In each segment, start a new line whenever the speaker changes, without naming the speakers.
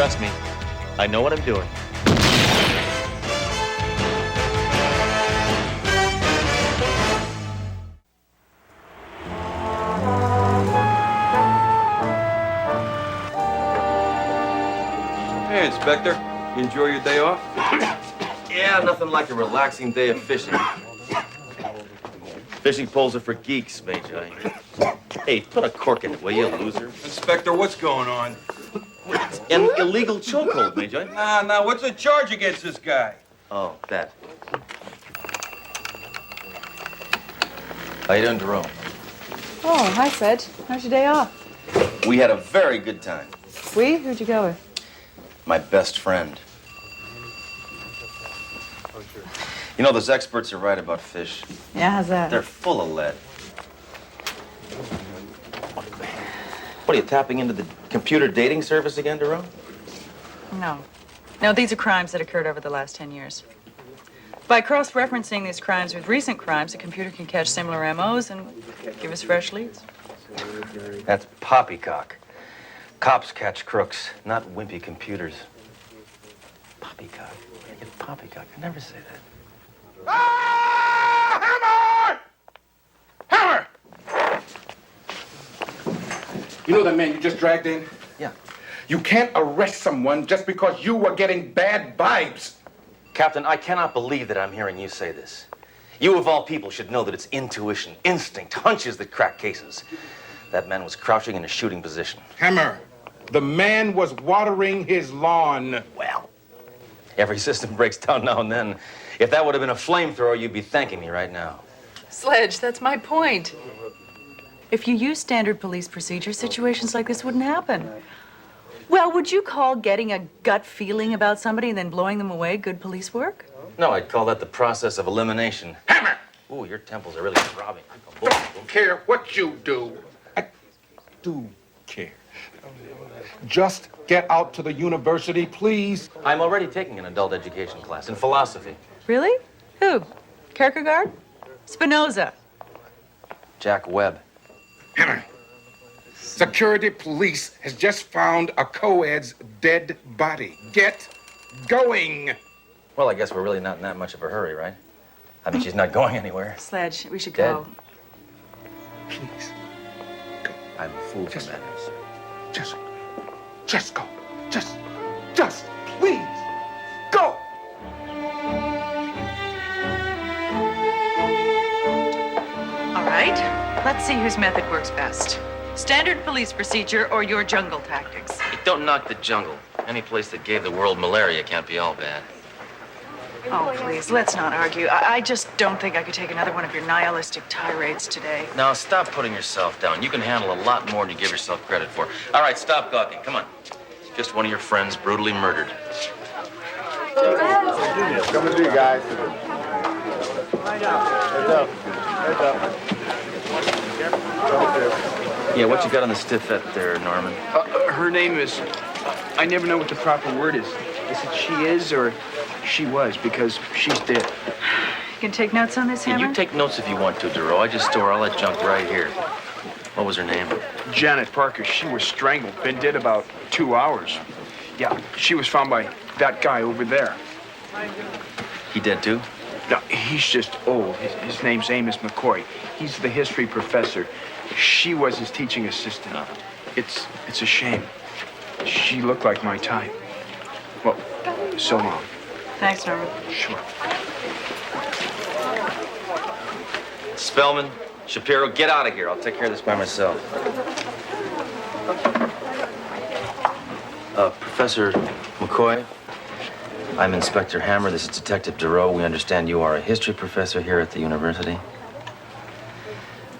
Trust me, I know what I'm doing.
Hey, Inspector. You enjoy your day off?
Yeah, nothing like a relaxing day of fishing. Fishing poles are for geeks, Major. Hey, put a cork in it, will you, loser?
Inspector, what's going on?
An illegal chokehold, Major.
Nah, what's the charge against this guy?
Oh, that. How you doing, Jerome?
Oh, hi, Sledge. How's your day off?
We had a very good time.
We? Who'd you go with?
My best friend. You know, those experts are right about fish.
Yeah, how's that?
They're full of lead. What, are you tapping into the computer dating service again, Jerome?
No, these are crimes that occurred over the last 10 years. By cross-referencing these crimes with recent crimes, the computer can catch similar MOs and give us fresh leads.
That's poppycock. Cops catch crooks, not wimpy computers. Poppycock. It's poppycock. I never say that.
Ah! Hammer! Hammer! You know that man you just dragged in?
Yeah.
You can't arrest someone just because you were getting bad vibes.
Captain, I cannot believe that I'm hearing you say this. You, of all people, should know that it's intuition, instinct, hunches that crack cases. That man was crouching in a shooting position.
Hammer, the man was watering his lawn.
Well, every system breaks down now and then. If that would have been a flamethrower, you'd be thanking me right now.
Sledge, that's my point. If you use standard police procedure, situations like this wouldn't happen. Well, would you call getting a gut feeling about somebody and then blowing them away good police work?
No, I'd call that the process of elimination.
Hammer!
Ooh, your temples are really throbbing.
Don't care what you do. I do care. Just get out to the university, please.
I'm already taking an adult education class in philosophy.
Really? Who? Kierkegaard? Spinoza?
Jack Webb.
Hammer, security police has just found a co-ed's dead body. Get going.
Well, I guess we're really not in that much of a hurry, right? I mean, she's not going anywhere.
Sledge, we should
Dead.
go.
Please,
I'm a fool for
Just-
manners.
just go. Just, please, go.
All right, let's see whose method works best. Standard police procedure or your jungle tactics?
Don't knock the jungle. Any place that gave the world malaria can't be all bad.
Oh, please, let's not argue. I just don't think I could take another one of your nihilistic tirades today.
Now, stop putting yourself down. You can handle a lot more than you give yourself credit for. All right, stop gawking. Come on. Just one of your friends brutally murdered.
Coming to you guys.
Yeah, what you got on the stiffette there, Norman?
Her name is, I never know what the proper word is. Is it she is or she was, because she's dead.
You can take notes on this,
Yeah,
Hammer?
you take notes if you want to, Duro. I just store all that junk right here. What was her name?
Janet Parker, she was strangled, been dead about 2 hours. Yeah, she was found by that guy over there.
He dead too?
No, he's just old. His name's Amos McCoy. He's the history professor. She was his teaching assistant. It's a shame. She looked like my type. Well, so long.
Thanks, Norman.
Sure.
Spellman, Shapiro, get out of here. I'll take care of this by myself. Professor McCoy, I'm Inspector Hammer. This is Detective Duro. We understand you are a history professor here at the university.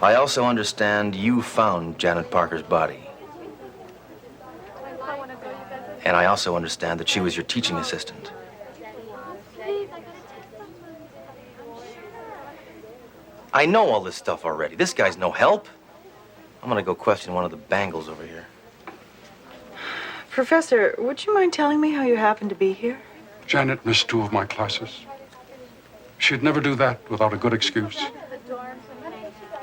I also understand you found Janet Parker's body. And I also understand that she was your teaching assistant. I know all this stuff already. This guy's no help. I'm gonna go question one of the bangles over here.
Professor, would you mind telling me how you happen to be here?
Janet missed 2 of my classes. She'd never do that without a good excuse.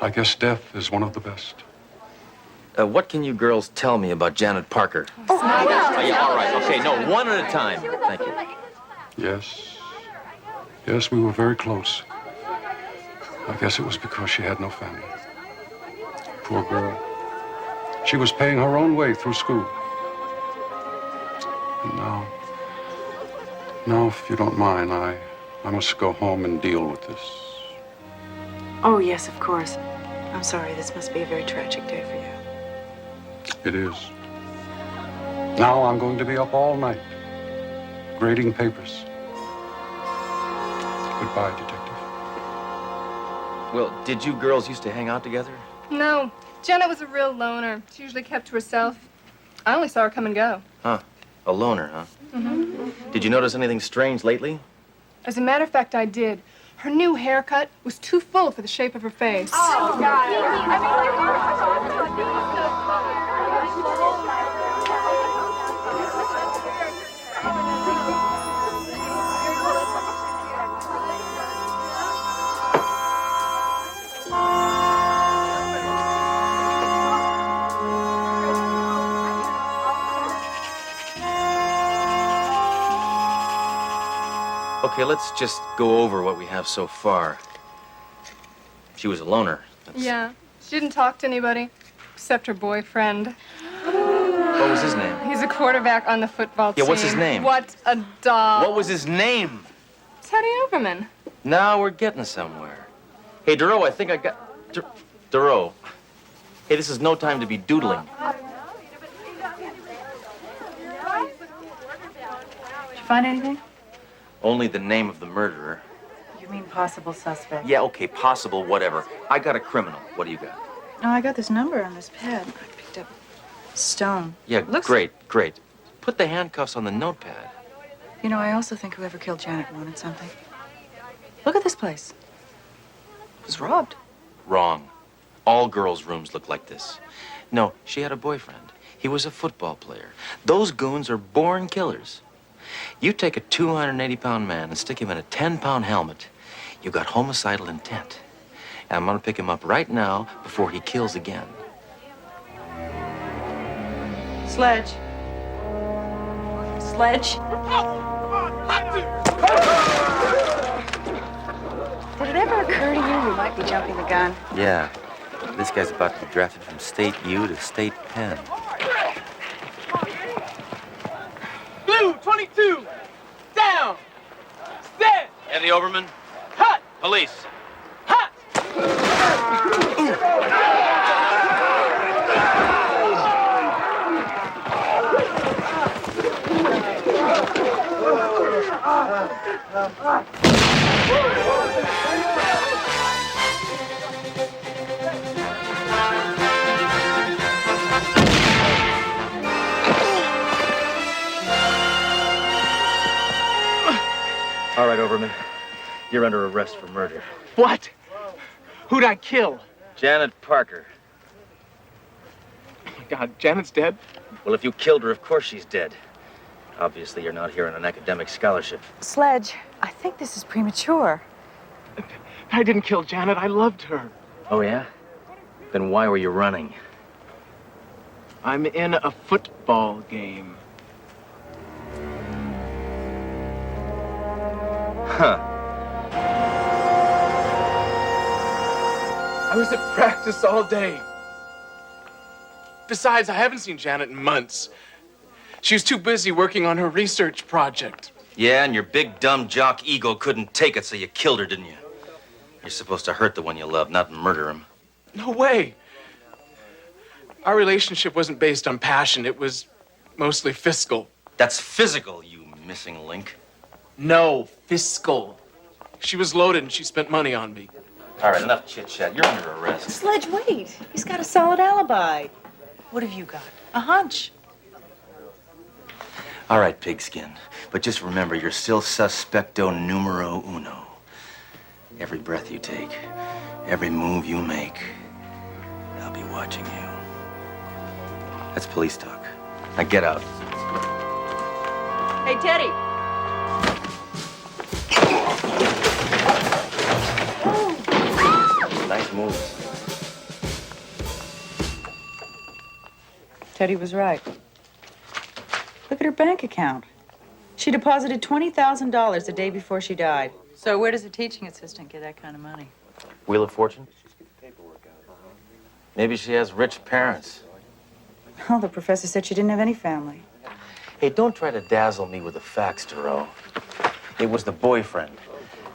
I guess death is one of the best.
What can you girls tell me about Janet Parker? Oh, yeah, all right. Okay, no, one at a time. Thank you.
Yes. Yes, we were very close. I guess it was because she had no family. Poor girl. She was paying her own way through school. And now, if you don't mind, I must go home and deal with this.
Oh, yes, of course. I'm sorry. This must be a very tragic day for you.
It is. Now I'm going to be up all night, grading papers. Goodbye, detective.
Well, did you girls used to hang out together?
No, Janet was a real loner. She usually kept to herself. I only saw her come and go.
Huh. A loner, huh? Mm-hmm. Did you notice anything strange lately?
As a matter of fact, I did. Her new haircut was too full for the shape of her face. Oh,
Okay, let's just go over what we have so far. She was a loner.
Yeah, she didn't talk to anybody except her boyfriend.
What was his name?
He's a quarterback on the football team.
Yeah, what's his name?
What a doll.
What was his name?
Teddy Overman.
Now we're getting somewhere. Hey, Duro, I think I got... Duro. Hey, this is no time to be doodling.
Did you find anything?
Only the name of the murderer.
You mean possible suspect?
Yeah, okay, possible, whatever. I got a criminal. What do you got?
Oh, I got this number on this pad. I picked up stone.
Yeah,
Looks...
great. Put the handcuffs on the notepad.
You know, I also think whoever killed Janet wanted something. Look at this place. It was robbed.
Wrong. All girls' rooms look like this. No, she had a boyfriend. He was a football player. Those goons are born killers. You take a 280-pound man and stick him in a 10-pound helmet, you got homicidal intent. And I'm gonna pick him up right now before he kills again.
Sledge. Sledge. Did it ever occur to you we might be jumping the gun?
Yeah. This guy's about to be drafted from State U to State Penn.
Blue 22, down. Set.
Eddie Overman.
Hot.
Police.
Hot.
All right, Overman. You're under arrest for murder.
What? Who'd I kill?
Janet Parker.
Oh my God, Janet's dead?
Well, if you killed her, of course she's dead. Obviously, you're not here on an academic scholarship.
Sledge, I think this is premature.
I didn't kill Janet. I loved her.
Oh, yeah? Then why were you running?
I'm in a football game.
Huh.
I was at practice all day. Besides, I haven't seen Janet in months. She was too busy working on her research project.
Yeah, and your big, dumb jock ego couldn't take it, so you killed her, didn't you? You're supposed to hurt the one you love, not murder him.
No way. Our relationship wasn't based on passion. It was mostly fiscal.
That's physical, you missing link.
No, fiscal. She was loaded and she spent money on me.
All right, enough chit-chat. You're under arrest.
Sledge, wait. He's got a solid alibi. What have you got? A hunch.
All right, pigskin. But just remember, you're still suspecto numero uno. Every breath you take, every move you make, I'll be watching you. That's police talk. Now get out.
Hey, Teddy.
Nice moves.
Teddy was right. Look at her bank account. She deposited $20,000 the day before she died. So where does a teaching assistant get that kind of money?
Wheel of Fortune? Maybe she has rich parents.
Oh, the professor said she didn't have any family.
Hey, don't try to dazzle me with the facts, Duro. It was the boyfriend,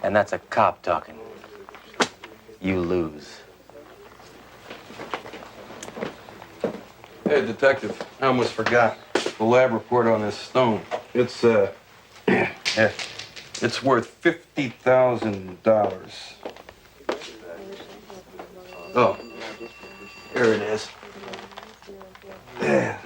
and that's a cop talking. You lose.
Hey, Detective, I almost forgot. The lab report on this stone. It's, it's worth $50,000. Oh, here it is. Yeah.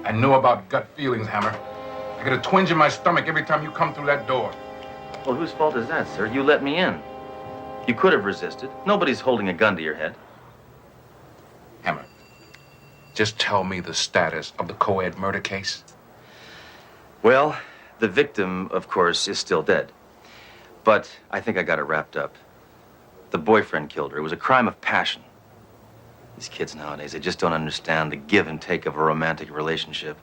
I know about gut feelings, Hammer. I get a twinge in my stomach every time you come through that door.
Well, whose fault is that, sir? You let me in. You could have resisted. Nobody's holding a gun to your head.
Hammer, just tell me the status of the co-ed murder case.
Well, the victim, of course, is still dead. But I think I got it wrapped up. The boyfriend killed her. It was a crime of passion. These kids nowadays, they just don't understand the give and take of a romantic relationship.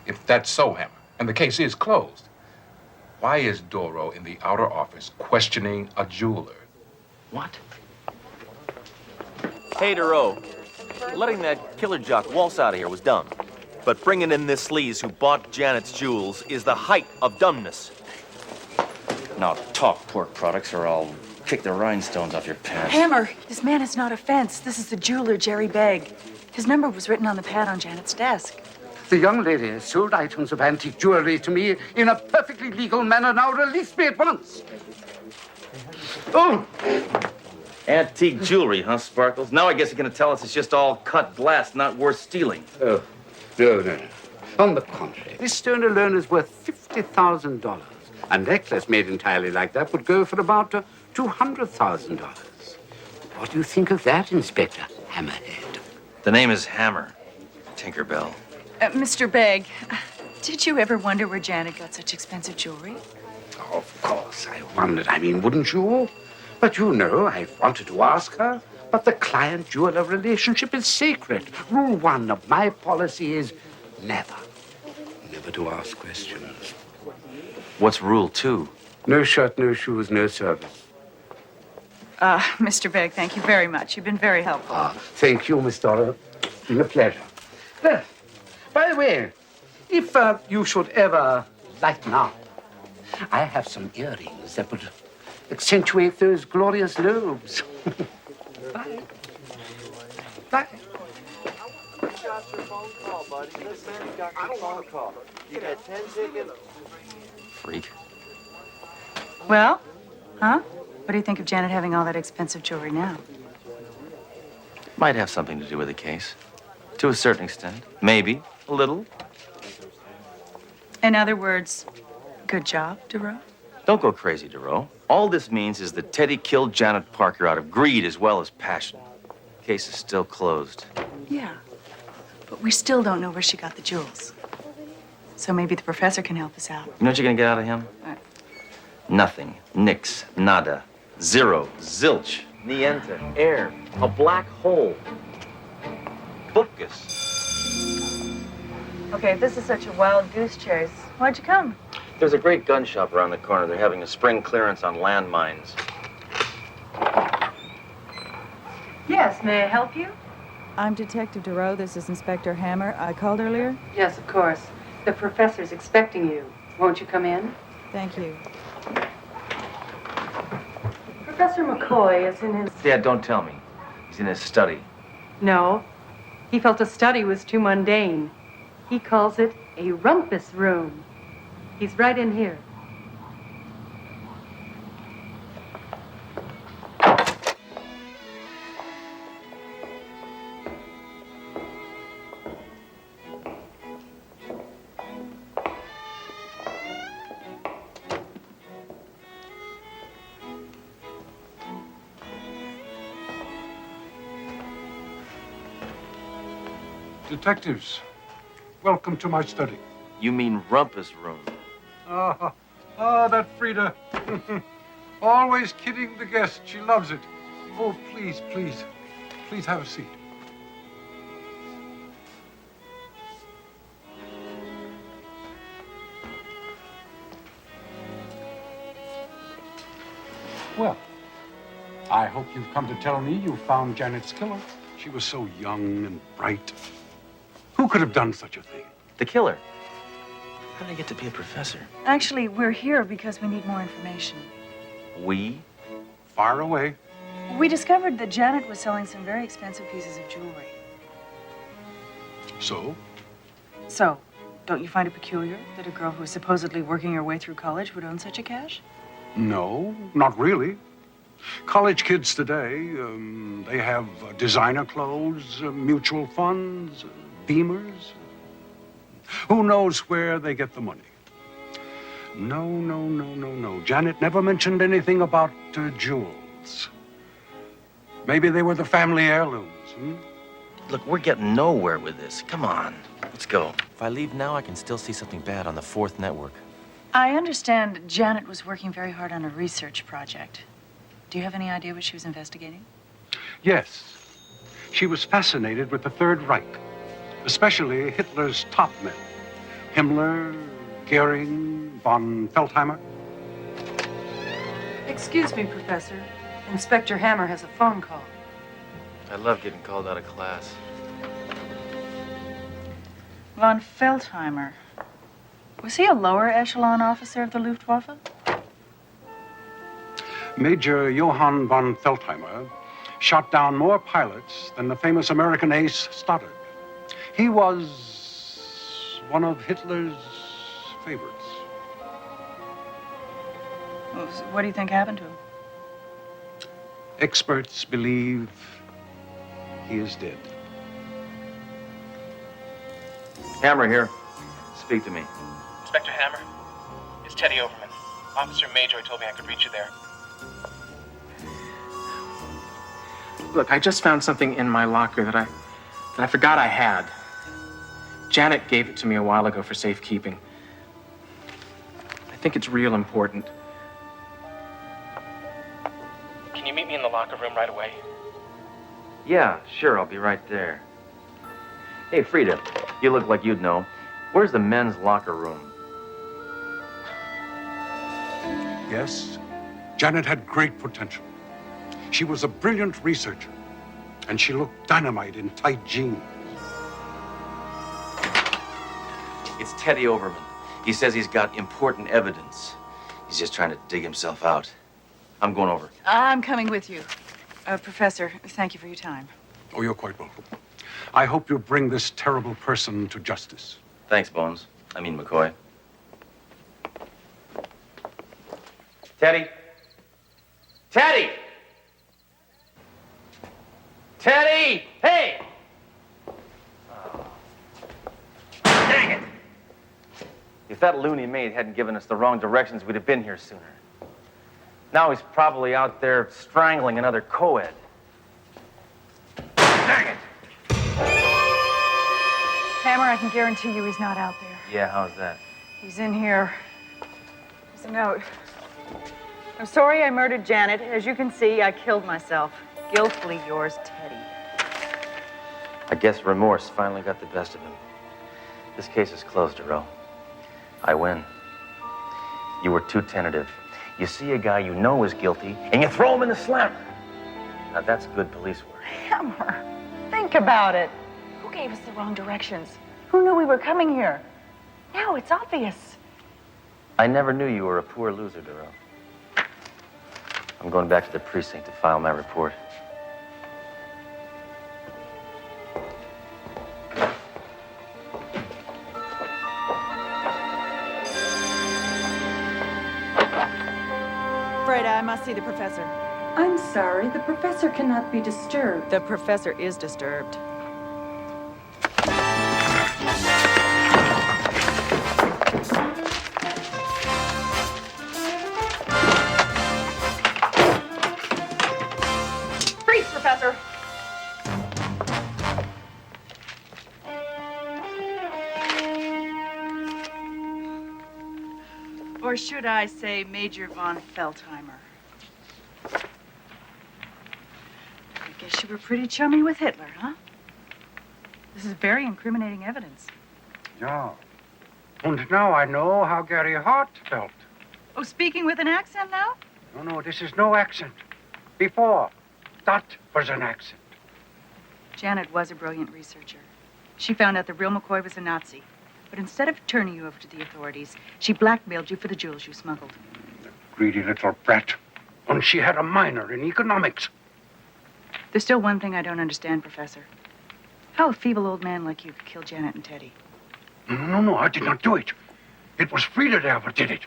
If that's so, Hammer, and the case is closed, why is Doro in the outer office questioning a jeweler?
What?
Hey, Duro. Letting that killer jock waltz out of here was dumb. But bringing in this sleaze who bought Janet's jewels is the height of dumbness.
Now talk, pork products, or I'll kick the rhinestones off your pants.
Hammer, this man is not a fence. This is the jeweler, Jerry Begg. His number was written on the pad on Janet's desk.
The young lady sold items of antique jewelry to me in a perfectly legal manner. Now release me at once.
Oh! Antique jewelry, huh, Sparkles? Now I guess you're gonna tell us it's just all cut glass, not worth stealing.
Oh, no. On the contrary, this stone alone is worth $50,000. A necklace made entirely like that would go for about $200,000. What do you think of that, Inspector Hammerhead?
The name is Hammer, Tinkerbell.
Mr. Begg, did you ever wonder where Janet got such expensive jewelry?
Of course, I wondered. I mean, wouldn't you? But you know, I've wanted to ask her. But the client-jeweler relationship is sacred. Rule 1 of my policy is never to ask questions.
What's rule 2?
No shirt, no shoes, no service.
Mr. Begg, thank you very much. You've been very helpful.
Thank you, Miss Dora. It's been a pleasure. By the way, if you should ever lighten up, I have some earrings that would accentuate those glorious lobes. Bye. Bye.
Freak.
Well, huh? What do you think of Janet having all that expensive jewelry now?
Might have something to do with the case. To a certain extent. Maybe. A little.
In other words, good job, Duro?
Don't go crazy, Duro. All this means is that Teddy killed Janet Parker out of greed as well as passion. Case is still closed.
Yeah. But we still don't know where she got the jewels. So maybe the professor can help us out.
You know what you're gonna get out of him?
What?
Nothing. Nix. Nada. Zero. Zilch. Niente. Air. A black hole. Bookus.
Okay, if this is such a wild goose chase, why'd you come?
There's a great gun shop around the corner. They're having a spring clearance on landmines.
Yes, may I help you?
I'm Detective Duro. This is Inspector Hammer. I called earlier.
Yes, of course. The professor's expecting you. Won't you come in?
Thank you.
Professor McCoy is in his...
Dad, don't tell me. He's in his study.
No. He felt a study was too mundane. He calls it a rumpus room. He's right in here.
Detectives, welcome to my study.
You mean Rumpus Room.
That Frida. Always kidding the guest. She loves it. Oh, please, please. Please have a seat. Well, I hope you've come to tell me you found Janet's killer. She was so young and bright. Who could have done such a thing?
The killer. How did I get to be a professor?
Actually, we're here because we need more information.
We?
Far away.
We discovered that Janet was selling some very expensive pieces of jewelry.
So?
So, don't you find it peculiar that a girl who is supposedly working her way through college would own such a cache?
No, not really. College kids today, they have designer clothes, mutual funds, Beamers. Who knows where they get the money? No. Janet never mentioned anything about jewels. Maybe they were the family heirlooms, hmm?
Look, we're getting nowhere with this. Come on, let's go. If I leave now, I can still see something bad on the 4th network.
I understand Janet was working very hard on a research project. Do you have any idea what she was investigating?
Yes. She was fascinated with the Third Reich, especially Hitler's top men. Himmler, Goering, von Feldheimer.
Excuse me, Professor. Inspector Hammer has a phone call.
I love getting called out of class.
Von Feldheimer. Was he a lower echelon officer of the Luftwaffe?
Major Johann von Feldheimer shot down more pilots than the famous American ace Stoddard. He was one of Hitler's favorites.
Well, what do you think happened to him?
Experts believe he is dead.
Hammer here. Speak to me.
Inspector Hammer, it's Teddy Overman. Officer Major told me I could reach you there. Look, I just found something in my locker that I forgot I had. Janet gave it to me a while ago for safekeeping. I think it's real important. Can you meet me in the locker room right away?
Yeah, sure, I'll be right there. Hey, Frida, you look like you'd know. Where's the men's locker room?
Yes, Janet had great potential. She was a brilliant researcher, and she looked dynamite in tight jeans.
It's Teddy Overman. He says he's got important evidence. He's just trying to dig himself out. I'm going over.
I'm coming with you. Professor, thank you for your time.
Oh, you're quite welcome. I hope you bring this terrible person to justice.
Thanks, Bones. I mean, McCoy. Teddy? Teddy! Teddy! Hey! Oh. Dang it! If that loony maid hadn't given us the wrong directions, we'd have been here sooner. Now he's probably out there strangling another co-ed. Dang it!
Hammer, I can guarantee you he's not out there.
Yeah, how's that?
He's in here. There's a note. I'm sorry I murdered Janet. As you can see, I killed myself. Guiltily yours, Teddy.
I guess remorse finally got the best of him. This case is closed, Duro. I win. You were too tentative. You see a guy you know is guilty, and you throw him in the slammer. Now, that's good police work.
Hammer, think about it. Who gave us the wrong directions? Who knew we were coming here? Now it's obvious.
I never knew you were a poor loser, Duro. I'm going back to the precinct to file my report.
Freda, I must see the professor.
I'm sorry, the professor cannot be disturbed.
The professor is disturbed.
Freeze, Professor. Or should I say Major von Feldheimer? I guess you were pretty chummy with Hitler, huh? This is very incriminating evidence.
Yeah. And now I know how Gary Hart felt.
Oh, speaking with an accent now?
No, this is no accent. Before, that was an accent.
Janet was a brilliant researcher. She found out the real McCoy was a Nazi. But instead of turning you over to the authorities, she blackmailed you for the jewels you smuggled.
Greedy little brat. And she had a minor in economics.
There's still one thing I don't understand, Professor. How a feeble old man like you could kill Janet and Teddy.
No, I did not do it. It was Frida there who did it.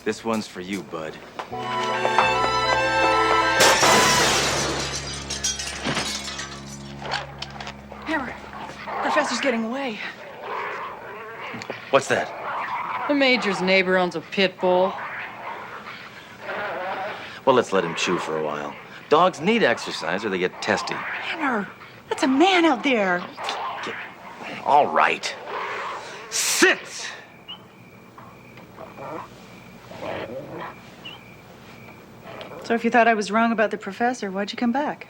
This one's for you, bud.
Hammer, Professor's getting away.
What's that?
The Major's neighbor owns a pit bull.
Well, let's let him chew for a while. Dogs need exercise or they get testy.
Hammer, that's a man out there.
All right. Sit!
So if you thought I was wrong about the professor, why'd you come back?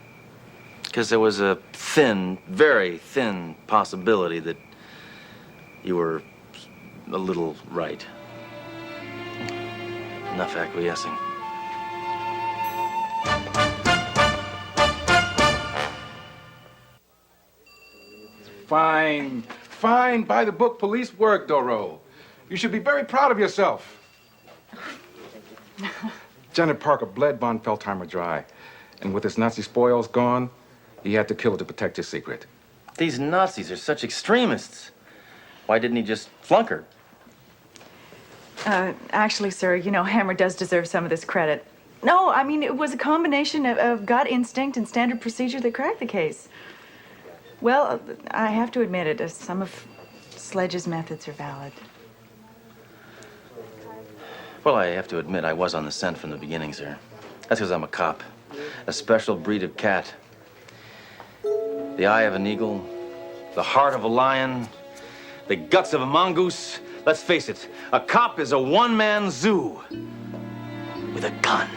Because there was a thin, very thin possibility that you were a little right. Enough acquiescing.
Fine by the book police work, Doro. You should be very proud of yourself. Janet Parker bled von Feldheimer dry. And with his Nazi spoils gone, he had to kill her to protect his secret.
These Nazis are such extremists. Why didn't he just flunk her?
Actually, sir, you know, Hammer does deserve some of this credit. No, I mean, it was a combination of gut instinct and standard procedure that cracked the case. Well, I have to admit it, some of Sledge's methods are valid.
Well, I have to admit, I was on the scent from the beginning, sir. That's because I'm a cop. A special breed of cat. The eye of an eagle, the heart of a lion, the guts of a mongoose. Let's face it, a cop is a one-man zoo with a gun.